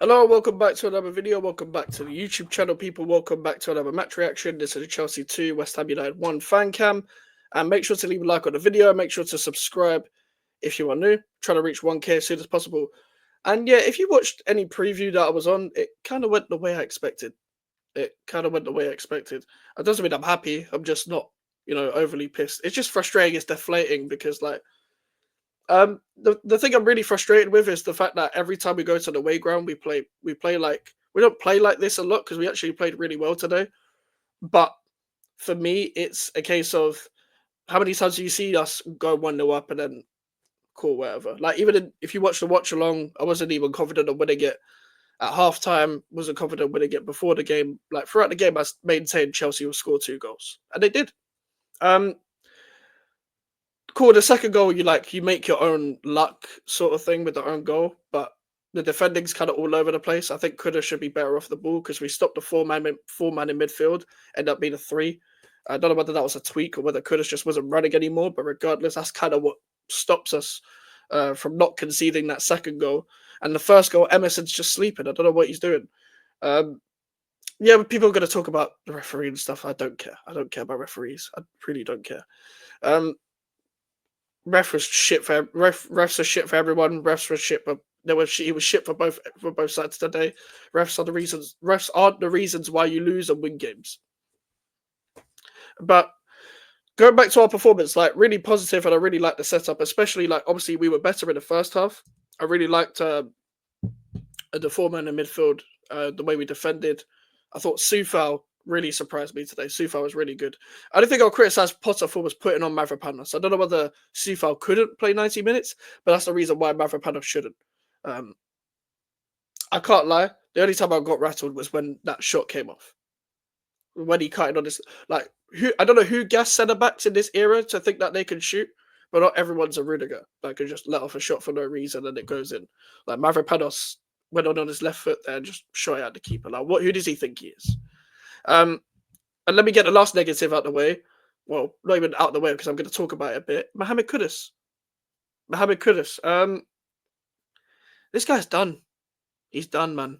Hello, welcome back to another video. Welcome back to the YouTube channel, people. Welcome back to another match reaction. This is Chelsea 2, West Ham United 1 Fancam. And make sure to leave a like on the video. Make sure to subscribe if you are new. Trying to reach 1K as soon as possible. And yeah, if you watched any preview that I was on, it kind of went the way I expected. It doesn't mean I'm happy. I'm just not, overly pissed. It's just frustrating. It's deflating because, the thing I'm really frustrated with is the fact that every time we go to the away ground, we play like we don't play like this a lot because we actually played really well today. But for me, it's a case of how many times do you see us go 1-0 up and then cool whatever. Like if you watch the watch along, I wasn't even confident of winning it at halftime. Wasn't confident winning it before the game. Like throughout the game, I maintained Chelsea will score 2 goals, and they did. Um, cool. The second goal, you make your own luck sort of thing with the own goal, but the defending's kind of all over the place. I think Kudus should be better off the ball because we stopped the four man in midfield, end up being a three. I don't know whether that was a tweak or whether Kudus just wasn't running anymore, but regardless, that's kind of what stops us from not conceding that second goal. And the first goal, Emerson's just sleeping. I don't know what he's doing. Um, yeah, but people are going to talk about the referee and stuff. I don't care. I don't care about referees. I really don't care. Um, refs are shit for everyone. Refs were shit, but he was shit for both sides today. Refs aren't the reasons why you lose and win games. But going back to our performance, like really positive, and I really liked the setup, especially like obviously we were better in the first half. I really liked the four-man in midfield, the way we defended. I thought Sufal really surprised me today. Sufal was really good. I don't think I'll criticize Potter for was putting on Mavropanos. I don't know whether Sufal couldn't play 90 minutes, but that's the reason why Mavropanos shouldn't. Um, I can't lie. The only time I got rattled was when that shot came off. When he cut it on his I don't know who gas centre backs in this era to think that they can shoot, but not everyone's a Rudiger that can just let off a shot for no reason and it goes in. Like Mavropanos went on his left foot there and just shot it at the keeper. Like who does he think he is? And let me get the last negative out the way. Well, not even out the way because I'm going to talk about it a bit. Mohamed Kudus. This guy's done. He's done, man.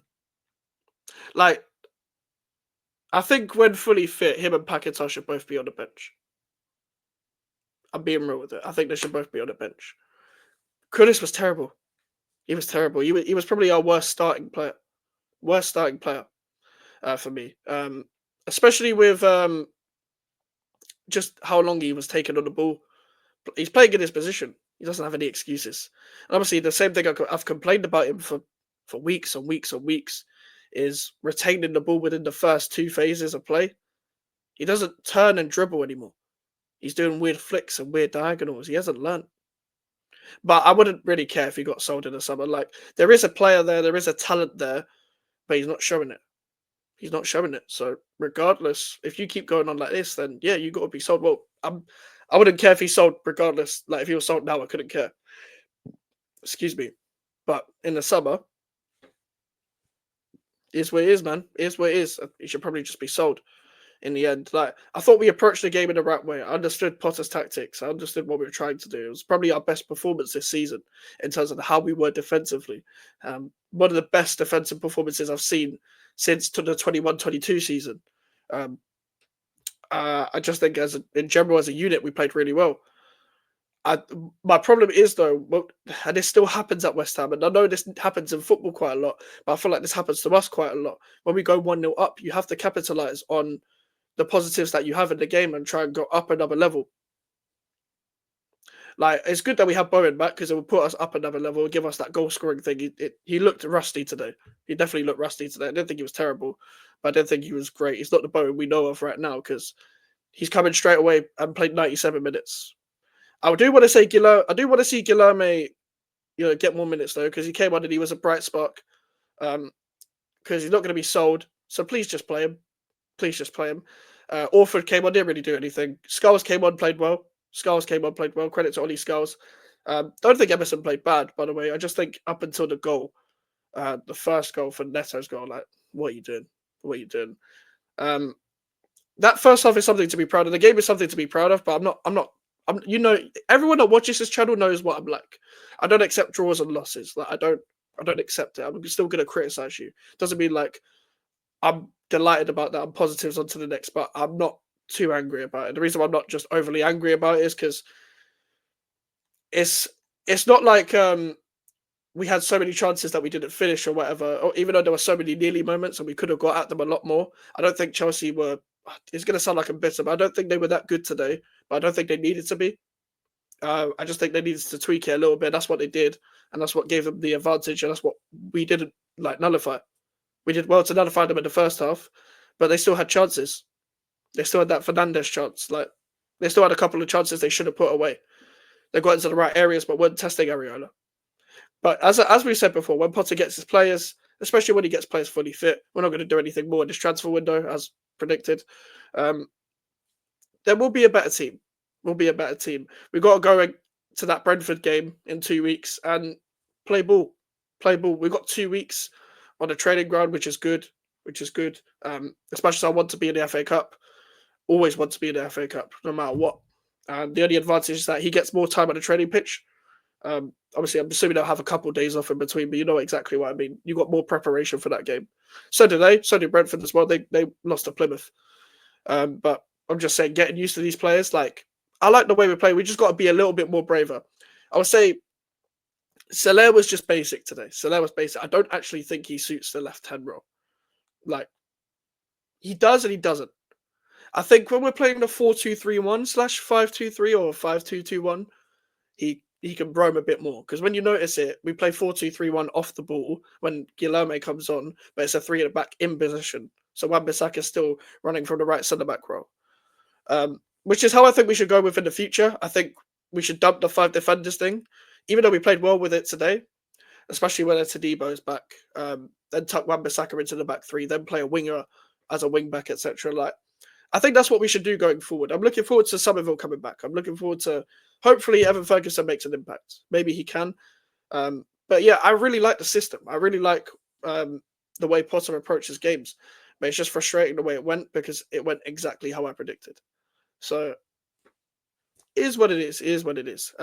Like, I think when fully fit, him and Paquetá should both be on the bench. I'm being real with it. I think they should both be on the bench. Kudus was terrible. He was terrible. He was probably our worst starting player. For me. Especially with just how long he was taking on the ball. He's playing in his position. He doesn't have any excuses. And obviously, the same thing I've complained about him for weeks and weeks and weeks is retaining the ball within the first 2 phases of play. He doesn't turn and dribble anymore. He's doing weird flicks and weird diagonals. He hasn't learned. But I wouldn't really care if he got sold in the summer. Like, there is a player there is a talent there, but he's not showing it. He's not showing it. So regardless, if you keep going on like this, then yeah, you got to be sold. Well, I wouldn't care if he sold regardless. Like if he was sold now, I couldn't care. Excuse me. But in the summer, is what it is, man. It is what it is. He should probably just be sold in the end. Like I thought we approached the game in the right way. I understood Potter's tactics. I understood what we were trying to do. It was probably our best performance this season in terms of how we were defensively. One of the best defensive performances I've seen since the 21-22 season. I just think in general as a unit we played really well. My problem is though, and this still happens at West Ham, and I know this happens in football quite a lot, but I feel like this happens to us quite a lot. When we go 1-0 up, you have to capitalise on the positives that you have in the game and try and go up another level. Like it's good that we have Bowen back because it will put us up another level, give us that goal scoring thing. He looked rusty today. He definitely looked rusty today. I didn't think he was terrible, but I didn't think he was great. He's not the Bowen we know of right now because he's coming straight away and played 97 minutes. I do want to say I do want to see Guilherme, get more minutes though because he came on and he was a bright spark. Because he's not going to be sold, so please just play him. Please just play him. Orford came on, didn't really do anything. Skulls came on, played well. Credit to Ollie Skulls. Don't think Emerson played bad, by the way. I just think up until the goal, the first goal for Neto's goal, like, what are you doing? What are you doing? That first half is something to be proud of. The game is something to be proud of, but everyone that watches this channel knows what I'm like. I don't accept draws and losses. Like, I don't I don't accept it. I'm still going to criticize you. Doesn't mean like I'm delighted about that. I'm positives on to the next, but I'm not too angry about it. The reason why I'm not just overly angry about it is because it's it's not like we had so many chances that we didn't finish or whatever. Or even though there were so many nearly moments and we could have got at them a lot more. I don't think Chelsea were. It's going to sound like I'm bitter, but I don't think they were that good today. But I don't think they needed to be. I just think they needed to tweak it a little bit. That's what they did, and that's what gave them the advantage, and that's what we didn't like nullify. We did well to nullify them in the first half, but they still had chances. They still had that Fernandes chance. Like they still had a couple of chances they should have put away. They got into the right areas, but weren't testing Areola. But as we said before, when Potter gets his players, especially when he gets players fully fit, we're not going to do anything more in this transfer window, as predicted. Um, there will be a better team. We'll be a better team. We've got to go to that Brentford game in 2 weeks and play ball. Play ball. We've got 2 weeks on a training ground, which is good. Which is good. As much as I want to be in the FA Cup, always want to be in the FA Cup, no matter what. And the only advantage is that he gets more time on the training pitch. Obviously, I'm assuming they'll have a couple of days off in between, but you know exactly what I mean. You got more preparation for that game. So do they. So do Brentford as well. They lost to Plymouth. But I'm just saying, getting used to these players, like I like the way we play. We just got to be a little bit more braver. I would say Soler was just basic today. Soler was basic. I don't actually think he suits the left-hand role. Like he does and he doesn't. I think when we're playing the 4-2-3-1/5-2-3 or 5-2-2-1, he can roam a bit more. Because when you notice it, we play 4-2-3-1 off the ball when Guilherme comes on, but it's a 3 at the back in position. So Wan-Bissaka is still running from the right centre-back role. Which is how I think we should go with in the future. I think we should dump the 5 defenders thing, even though we played well with it today, especially when Tadibo is back. Then tuck Wan-Bissaka into the back 3, then play a winger as a wing back, etc. Like, I think that's what we should do going forward. I'm looking forward to Somerville coming back. I'm looking forward to hopefully Evan Ferguson makes an impact. Maybe he can. But yeah, I really like the system. I really like the way Potter approaches games. But it's just frustrating the way it went because it went exactly how I predicted. So it is what it is. It is what it is.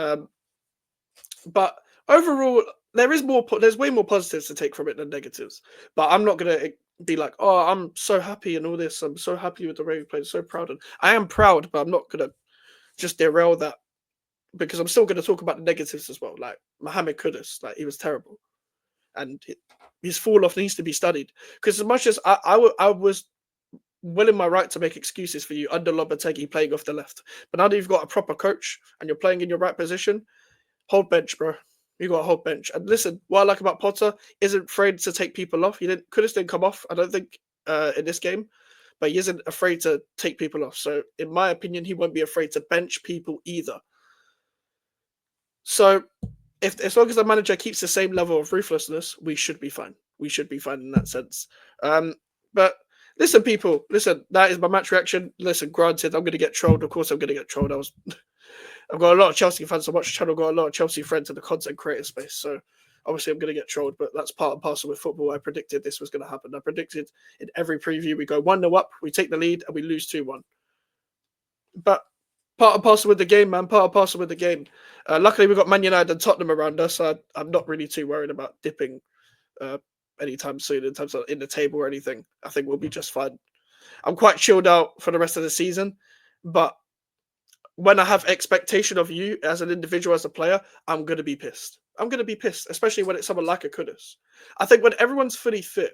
But overall, there's way more positives to take from it than negatives. But I'm not gonna be like, oh, I'm so happy and all this. I'm so happy with the way we played. So proud. And I am proud, but I'm not gonna just derail that because I'm still gonna talk about the negatives as well. Like Mohamed Kudus, like he was terrible, and his fall off needs to be studied. Because as much as I was well in my right to make excuses for you under Lopetegui playing off the left, but now that you've got a proper coach and you're playing in your right position, hold bench, bro. You got a whole bench. And listen, what I like about Potter isn't afraid to take people off. Kudus didn't come off, I don't think, in this game, but he isn't afraid to take people off. So in my opinion, he won't be afraid to bench people either. So if as long as the manager keeps the same level of ruthlessness, we should be fine. We should be fine in that sense. But listen, people, listen, that is my match reaction. Listen, granted, I'm going to get trolled. Of course, I'm going to get trolled. I've got a lot of Chelsea fans on watch the channel, got a lot of Chelsea friends in the content creator space. So obviously I'm going to get trolled, but that's part and parcel with football. I predicted this was going to happen. I predicted in every preview we go 1-0 up, we take the lead, and we lose 2-1. But part and parcel with the game, man. Part and parcel with the game. Luckily, we've got Man United and Tottenham around us, so I'm not really too worried about dipping anytime soon in terms of in the table or anything. I think we'll be just fine. I'm quite chilled out for the rest of the season, but when I have expectation of you as an individual, as a player, I'm going to be pissed. I'm going to be pissed, especially when it's someone like a Kudus. I think when everyone's fully fit,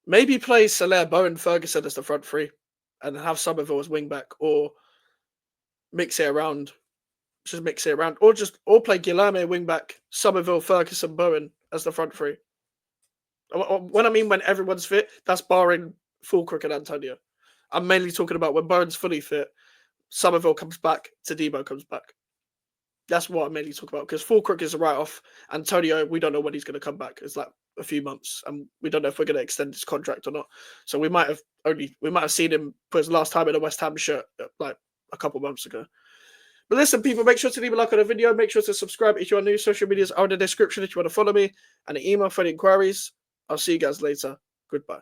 maybe play Soler, Bowen, Ferguson as the front 3 and have Somerville as wing back, or mix it around. Just mix it around. Or play Guilherme wing back, Somerville, Ferguson, Bowen as the front 3. When I mean when everyone's fit, that's barring Fulkrug and Antonio. I'm mainly talking about when Bowen's fully fit, Somerville comes back, Tadibo comes back. That's what I'm mainly talking about, because Fulkrug is a write-off. Antonio, we don't know when he's going to come back. It's like a few months, and we don't know if we're going to extend his contract or not. So we might have seen him put his last time in a West Ham shirt like a couple months ago. But listen, people, make sure to leave a like on the video. Make sure to subscribe if you are new. Social medias are in the description if you want to follow me, and an email for the inquiries. I'll see you guys later. Goodbye.